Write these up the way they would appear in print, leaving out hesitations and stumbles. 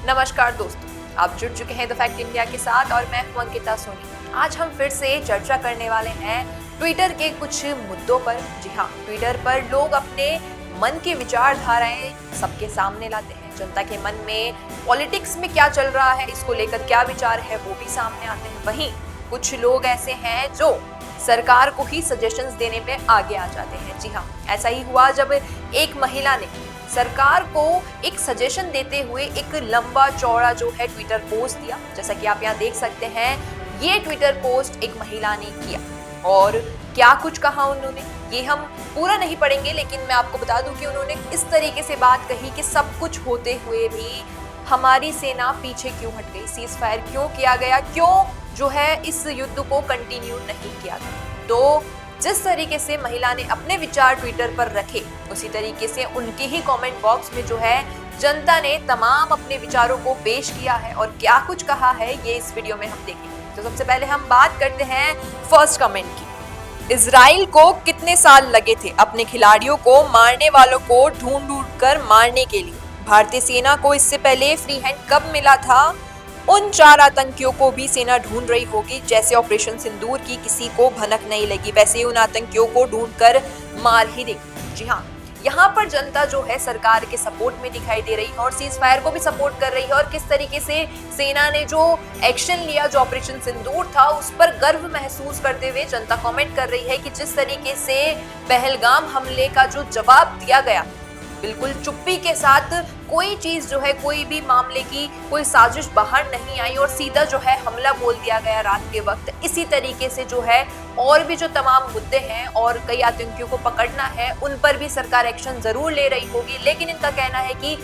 नमस्कार दोस्तों, आप जुड़ चुके हैं द फैक्ट इंडिया के साथ और मैं हूं अंकिता सोनी। आज हम फिर से चर्चा करने वाले हैं ट्विटर के कुछ मुद्दों पर। जी हाँ, ट्विटर पर लोग अपने मन की विचारधाराएं सबके सामने लाते हैं। जनता के मन में पॉलिटिक्स में क्या चल रहा है, इसको लेकर क्या विचार है, वो भी सामने आते हैं। वहीं कुछ लोग ऐसे हैं जो सरकार को ही सजेशंस देने में आगे आ जाते हैं। जी हाँ, ऐसा ही हुआ जब एक महिला ने सरकार को एक सजेशन देते हुए एक लंबा चौड़ा जो है ट्विटर पोस्ट दिया। जैसा कि आप यहाँ देख सकते हैं, ये ट्विटर पोस्ट एक महिला ने किया और क्या कुछ कहा उन्होंने, ये हम पूरा नहीं पढ़ेंगे, लेकिन मैं आपको बता दूं कि उन्होंने इस तरीके से बात कही कि सब कुछ होते हुए भी हमारी सेना पीछे क्यों हट गई, सीज फायर क्यों किया गया, क्यों जो है इस युद्ध को कंटिन्यू नहीं किया गया। तो जिस तरीके से महिला ने अपने विचार ट्विटर पर रखे, उसी तरीके से उनके ही कमेंट बॉक्स में जो है जनता ने तमाम अपने विचारों को पेश किया है और क्या कुछ कहा है ये इस वीडियो में हम देखेंगे। तो सबसे पहले हम बात करते हैं फर्स्ट कमेंट की। इजराइल को कितने साल लगे थे अपने खिलाड़ियों को मारने वालों को ढूंढ ढूंढ कर मारने के लिए? भारतीय सेना को इससे पहले फ्री हैंड कब मिला था? उन 4 आतंकियों को भी सेना ढूंढ रही होगी। जैसे ऑपरेशन सिंदूर की किसी को भनक नहीं लगी, वैसे ही उन आतंकियों को ढूंढकर मार ही देगी। जी हाँ, यहाँ पर जनता जो है सरकार के सपोर्ट में दिखाई दे रही है और सीज फायर को भी सपोर्ट कर रही है। और किस तरीके से सेना ने जो एक्शन लिया, जो ऑपरेशन सिंदूर था, उस पर गर्व महसूस करते हुए जनता कमेंट कर रही है कि जिस तरीके से पहलगाम हमले का जो जवाब दिया गया, बिल्कुल चुप्पी के साथ, कोई चीज जो है, कोई भी मामले की कोई साजिश बाहर नहीं आई और सीधा जो है हमला बोल दिया गया रात के वक्त। इसी तरीके से जो है और भी जो तमाम मुद्दे हैं और कई आतंकियों को पकड़ना है, उन पर भी सरकार एक्शन जरूर ले रही होगी। लेकिन इनका कहना है कि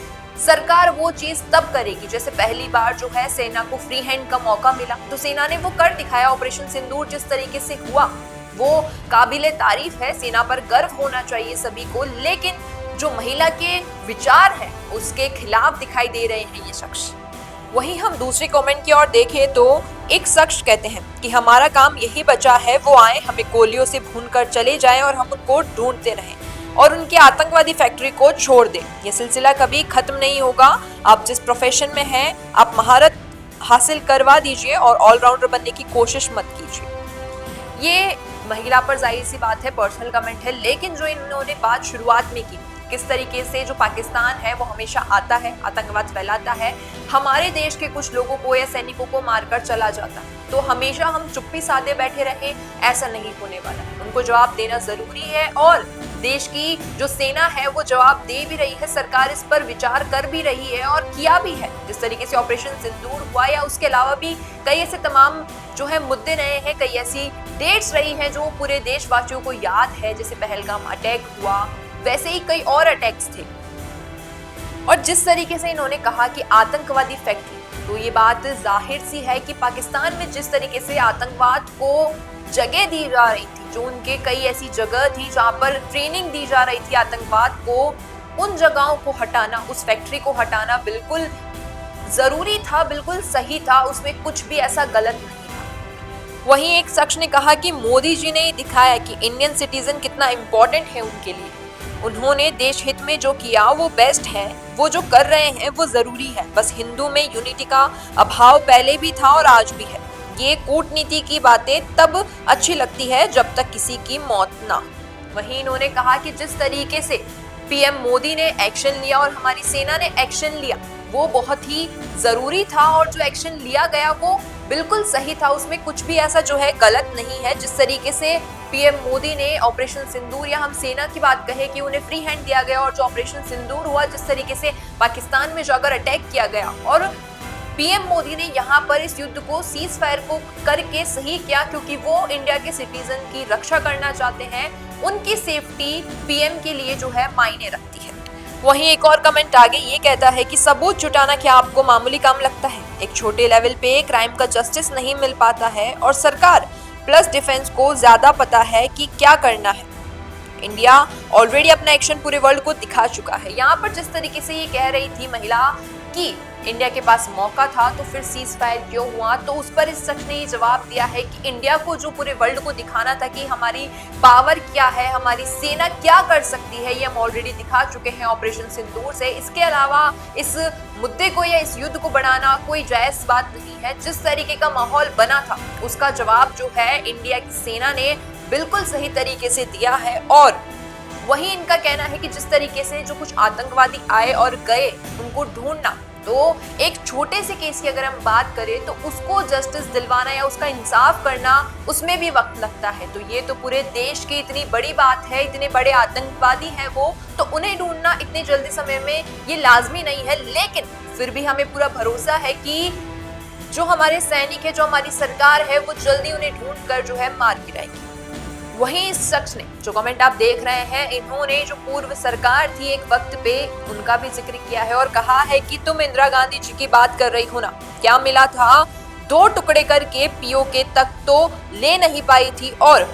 सरकार वो चीज तब करेगी जैसे पहली बार जो है सेना को फ्री हैंड का मौका मिला तो सेना ने वो कर दिखाया। ऑपरेशन सिंदूर जिस तरीके से हुआ वो काबिले तारीफ है, सेना पर गर्व होना चाहिए सभी को। लेकिन जो महिला के विचार हैं उसके खिलाफ दिखाई दे रहे हैं ये शख्स। वहीं हम दूसरे कमेंट की ओर देखें तो एक शख्स कहते हैं कि हमारा काम यही बचा है, वो आए, हमें गोलियों से भूनकर चले जाएं और हम उनको ढूंढते रहें और उनके आतंकवादी फैक्ट्री को छोड़ दें। ये सिलसिला कभी खत्म नहीं होगा। आप जिस प्रोफेशन में हैं, आप महारत हासिल करवा दीजिए और ऑलराउंडर बनने की कोशिश मत कीजिए। ये महिला पर जाहिर सी बात है पर्सनल कमेंट है, लेकिन जो इन्होंने बात शुरुआत में की, किस तरीके से जो पाकिस्तान है वो हमेशा आता है, आतंकवाद फैलाता है, हमारे देश के कुछ लोगों को या सैनिकों को मारकर चला जाता, तो हमेशा हम चुप्पी साधे बैठे रहे, ऐसा नहीं होने वाला। उनको जवाब देना जरूरी है और देश की जो सेना है वो जवाब दे भी रही है। सरकार इस पर विचार कर भी रही है और किया भी है। जिस तरीके से ऑपरेशन सिंदूर हुआ या उसके अलावा भी कई ऐसे तमाम जो है मुद्दे रहे हैं, कई ऐसी डेट्स रही हैं जो पूरे देशवासियों को याद है। जैसे पहलगाम अटैक हुआ, वैसे ही कई और अटैक्स थे। और जिस तरीके से इन्होंने कहा कि आतंकवादी फैक्ट्री, तो ये बात जाहिर सी है कि पाकिस्तान में जिस तरीके से आतंकवाद को जगह दी जा रही थी, जो उनके कई ऐसी जगह थी जहां पर ट्रेनिंग दी जा रही थी आतंकवाद को, उन जगहों को हटाना, उस फैक्ट्री को हटाना बिल्कुल जरूरी था, बिल्कुल सही था, उसमें कुछ भी ऐसा गलत नहीं था। वहीं एक शख्स ने कहा कि मोदी जी ने दिखाया कि इंडियन सिटीजन कितना इम्पोर्टेंट है उनके लिए। उन्होंने देश हित में जो किया वो बेस्ट है, वो जो कर रहे हैं वो जरूरी है। बस हिंदू में यूनिटी का अभाव पहले भी था और आज भी है। ये कूटनीति की बातें तब अच्छी लगती है जब तक किसी की मौत ना। वहीं इन्होंने कहा कि जिस तरीके से पीएम मोदी ने एक्शन लिया और हमारी सेना ने एक्शन लिया, वो बहुत ही जरूरी था और जो एक्शन लिया गया वो बिल्कुल सही था, उसमें कुछ भी ऐसा जो है गलत नहीं है। जिस तरीके से पीएम मोदी ने ऑपरेशन सिंदूर, या हम सेना की बात कहें कि उन्हें फ्री हैंड दिया गया, और जो ऑपरेशन सिंदूर हुआ, जिस तरीके से पाकिस्तान में जाकर अटैक किया गया और पीएम मोदी ने यहाँ पर इस युद्ध को सीज फायर को करके सही किया, क्योंकि वो इंडिया के सिटीजन की रक्षा करना चाहते हैं। उनकी सेफ्टी पीएम के लिए जो है मायने रखती है। वहीं एक और कमेंट आगे ये कहता है कि सबूत जुटाना क्या आपको मामूली काम लगता है? एक छोटे लेवल पे क्राइम का जस्टिस नहीं मिल पाता है और सरकार प्लस डिफेंस को ज्यादा पता है कि क्या करना है। इंडिया ऑलरेडी अपना एक्शन पूरे वर्ल्ड को दिखा चुका है। यहाँ पर जिस तरीके से ये कह रही थी महिला कि इंडिया के पास मौका था तो फिर सीज फायर क्यों हुआ, तो उस पर इस शख्स ने ये जवाब दिया है कि इंडिया को जो पूरे वर्ल्ड को दिखाना था कि हमारी पावर क्या है, हमारी सेना क्या कर सकती है, ये हम ऑलरेडी दिखा चुके हैं ऑपरेशन सिंदूर से। इसके अलावा इस मुद्दे को या इस युद्ध को बढ़ाना कोई जायज बात नहीं है। जिस तरीके का माहौल बना था उसका जवाब जो है इंडिया की सेना ने बिल्कुल सही तरीके से दिया है। और वही इनका कहना है कि जिस तरीके से जो कुछ आतंकवादी आए और गए उनको ढूंढना, तो एक छोटे से केस की अगर हम बात करें तो उसको जस्टिस दिलवाना या उसका इंसाफ करना उसमें भी वक्त लगता है। तो ये तो पूरे देश की इतनी बड़ी बात है, इतने बड़े आतंकवादी हैं वो, तो उन्हें ढूंढना इतने जल्दी समय में ये लाजमी नहीं है। लेकिन फिर भी हमें पूरा भरोसा है कि जो हमारे सैनिक है, जो हमारी सरकार है, वो जल्दी उन्हें ढूंढ कर जो है मार गिराएगी। वहीं इस शख्स ने जो कमेंट आप देख रहे हैं, इन्होंने जो पूर्व सरकार थी एक वक्त पे उनका भी जिक्र किया है और कहा है कि तुम इंदिरा गांधी जी की बात कर रही हो ना, क्या मिला था, 2 टुकड़े करके पीओके तक तो ले नहीं पाई थी और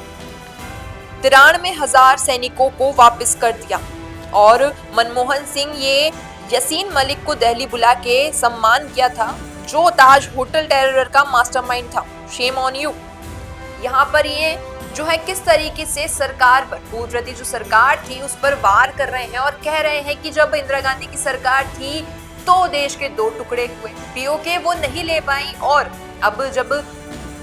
93,000 सैनिकों को वापस कर दिया। और मनमोहन सिंह ये यासीन मलिक को दिल्ली बुला के सम्मान किया था, जो ताज होटल टेरर का मास्टरमाइंड था। Shame on you. यहाँ पर ये जो है किस तरीके से सरकार पर, पूर्ववर्ती जो सरकार थी उस पर वार कर रहे हैं और कह रहे हैं कि जब इंदिरा गांधी की सरकार थी तो देश के 2 टुकड़े हुए, पीओके वो नहीं ले पाई। और अब जब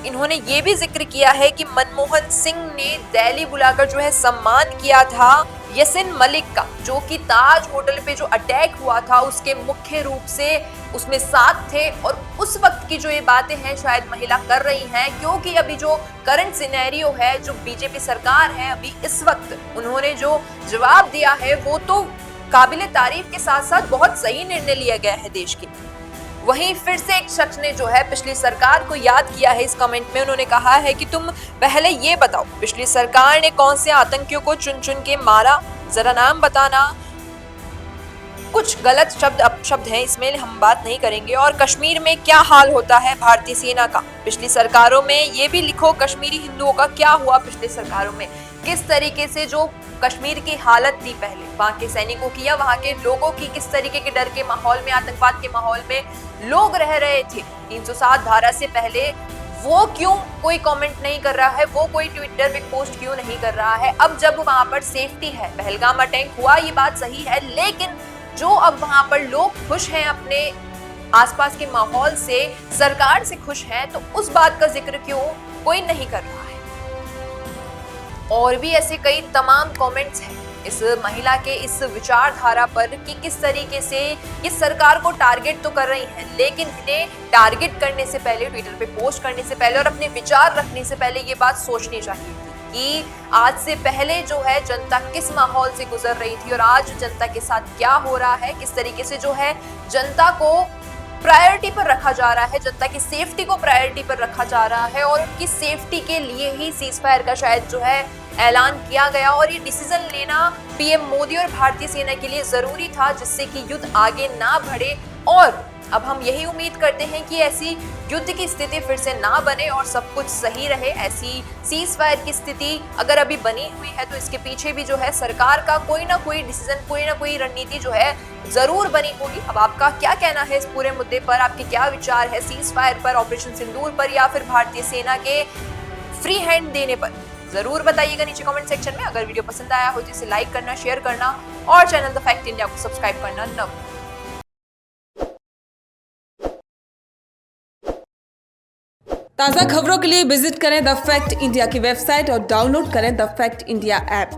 इन्होंने ये भी जिक्र किया है कि मनमोहन सिंह ने दिल्ली बुलाकर जो है सम्मान किया था यासीन मलिक का, जो कि ताज होटल पे जो अटैक हुआ था उसके मुख्य रूप से उसमें साथ थे। और उस वक्त की जो ये बातें हैं शायद महिला कर रही हैं, क्योंकि अभी जो करंट सिनेरियो है, जो बीजेपी सरकार है अभी इस वक्त, उन्होंने जो जवाब दिया है वो तो काबिले तारीफ के साथ साथ बहुत सही निर्णय लिया गया है देश के। वहीं फिर से एक शख्स ने जो है पिछली सरकार को याद किया है इस कमेंट में। उन्होंने कहा है कि तुम पहले ये बताओ, पिछली सरकार ने कौन से आतंकियों को चुन चुन के मारा, जरा नाम बताना। कुछ गलत शब्द हैं, इसमें हम बात नहीं करेंगे। और कश्मीर में क्या हाल होता है भारतीय सेना का पिछली सरकारों में, ये भी लिखो। कश्मीरी हिंदुओं का क्या हुआ पिछली सरकारों में, किस तरीके से जो कश्मीर की हालत थी पहले, वहाँ के सैनिकों की या वहाँ के लोगों की, किस तरीके के डर के माहौल में, आतंकवाद के माहौल में लोग रह रहे थे 307 धारा से पहले, वो क्यों कोई कमेंट नहीं कर रहा है, वो कोई ट्विटर पे पोस्ट क्यों नहीं कर रहा है। अब जब वहाँ पर सेफ्टी है, पहलगाम अटैक हुआ ये बात सही है, लेकिन जो अब वहाँ पर लोग खुश हैं अपने आसपास के माहौल से, सरकार से खुश हैं, तो उस बात का जिक्र क्यों कोई नहीं कर रहा है। और भी ऐसे कई तमाम कमेंट्स हैं इस महिला के इस विचारधारा पर कि किस तरीके से ये सरकार को टारगेट तो कर रही है, लेकिन इन्हें टारगेट करने से पहले, ट्विटर पे पोस्ट करने से पहले और अपने विचार रखने से पहले ये बात सोचनी चाहिए थी कि आज से पहले जो है जनता किस माहौल से गुजर रही थी और आज जनता के साथ क्या हो रहा है, किस तरीके से जो है जनता को प्रायोरिटी पर रखा जा रहा है, जनता की सेफ्टी को प्रायोरिटी पर रखा जा रहा है। और उनकी सेफ्टी के लिए ही सीज फायर का शायद जो है ऐलान किया गया और ये डिसीजन लेना पीएम मोदी और भारतीय सेना के लिए जरूरी था, जिससे कि युद्ध आगे ना बढ़े। और अब हम यही उम्मीद करते हैं कि ऐसी युद्ध की स्थिति फिर से ना बने और सब कुछ सही रहे। ऐसी सीज फायर की स्थिति अगर अभी बनी हुई है तो इसके पीछे भी जो है सरकार का कोई ना कोई डिसीजन, कोई ना कोई रणनीति जो है जरूर बनी होगी। अब आपका क्या कहना है इस पूरे मुद्दे पर, आपके क्या विचार है सीज फायर पर, ऑपरेशन सिंदूर पर या फिर भारतीय सेना के फ्री हैंड देने पर, जरूर बताइएगा नीचे कमेंट सेक्शन में। अगर वीडियो पसंद आया हो तो इसे लाइक करना, शेयर करना और चैनल द फैक्ट इंडिया को सब्सक्राइब करना न भूलें। ताज़ा खबरों के लिए विजिट करें द फैक्ट इंडिया की वेबसाइट और डाउनलोड करें द फैक्ट इंडिया ऐप।